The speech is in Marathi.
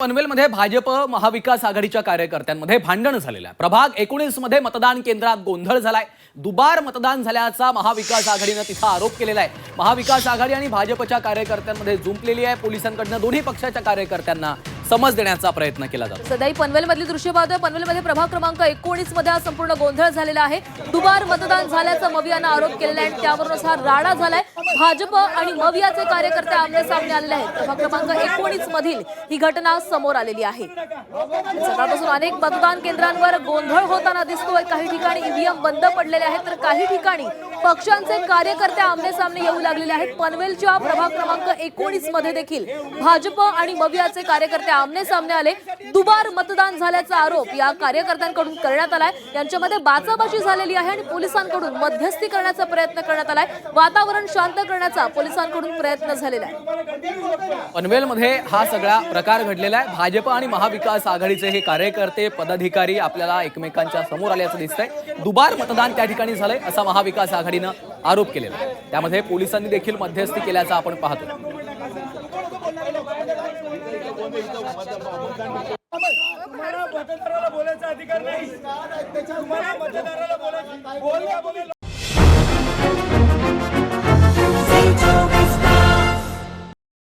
पनवेलमध्ये भाजप महाविकास आघाडीच्या कार्यकर्त्यांमध्ये भांडण झालेलं आहे। प्रभाग 19 मध्ये मतदान केंद्रात गोंधळ झालाय। दुबार मतदान झाल्याचा महाविकास आघाडीने तिथे आरोप केलेला आहे। महाविकास आघाडी आणि भाजपच्या कार्यकर्त्यांमध्ये जुंपलेली आहे। पोलिसांकडून दोन्ही पक्षाच्या कार्यकर्त्यांना समज देण्याचा प्रयत्न केला जातो। सदाई पनवेलमधली दृश्य पाहतोय। पनवेलमध्ये प्रभाग क्रमांक 19 मध्ये हा संपूर्ण गोंधळ झालेला आहे। दुबार मतदान झाल्याचा मवियानं आरोप केलेला आहे। त्यावरूनच हा राडा झालाय। भाजप आणि मवियाचे कार्यकर्ते आमने सामने आलेले आहेत। प्रभाग क्रमांक 19 मधील ही घटना समोर आलेली आहे। सकाळपासून अनेक मतदान केंद्रांवर गोंधळ होताना दिसतोय। काही ठिकाणी ईव्हीएम बंद पडलेले आहेत तर काही ठिकाणी पक्षांचे कार्यकर्ते आमने सामने येऊ लागलेले आहेत। पनवेलच्या प्रभाग क्रमांक 19 मध्ये देखील भाजप आणि मवियाचे कार्यकर्ते आमने सामने आले। दुबार मतदान झाल्याचा आरोप या कार्यकर्त्यांकडून करण्यात आलाय। यांच्यामध्ये बाचाबाची झालेली आहे आणि पोलिसांकडून मध्यस्थी करण्याचा प्रयत्न करण्यात आलाय। वातावरण शांत करण्याचा पोलिसांकडून प्रयत्न झालेला आहे। पनवेलमध्ये हा सगळा प्रकार घडलेला आहे। भाजप आणि महाविकास आघाडीचे हे कार्यकर्ते पदाधिकारी आपल्याला एकमेकांच्या समोर आल्याचं दिसतंय। दुबार मतदान त्या ठिकाणी झालंय असा महाविकास आघाडीनं आरोप केलेला आहे। त्यामध्ये पोलिसांनी देखील मध्यस्थी केल्याचं आपण पाहतो। तुम्हाला मतदाराला बोलायचा अधिकार नाही। तुम्हाला मतदाराला बोलायचा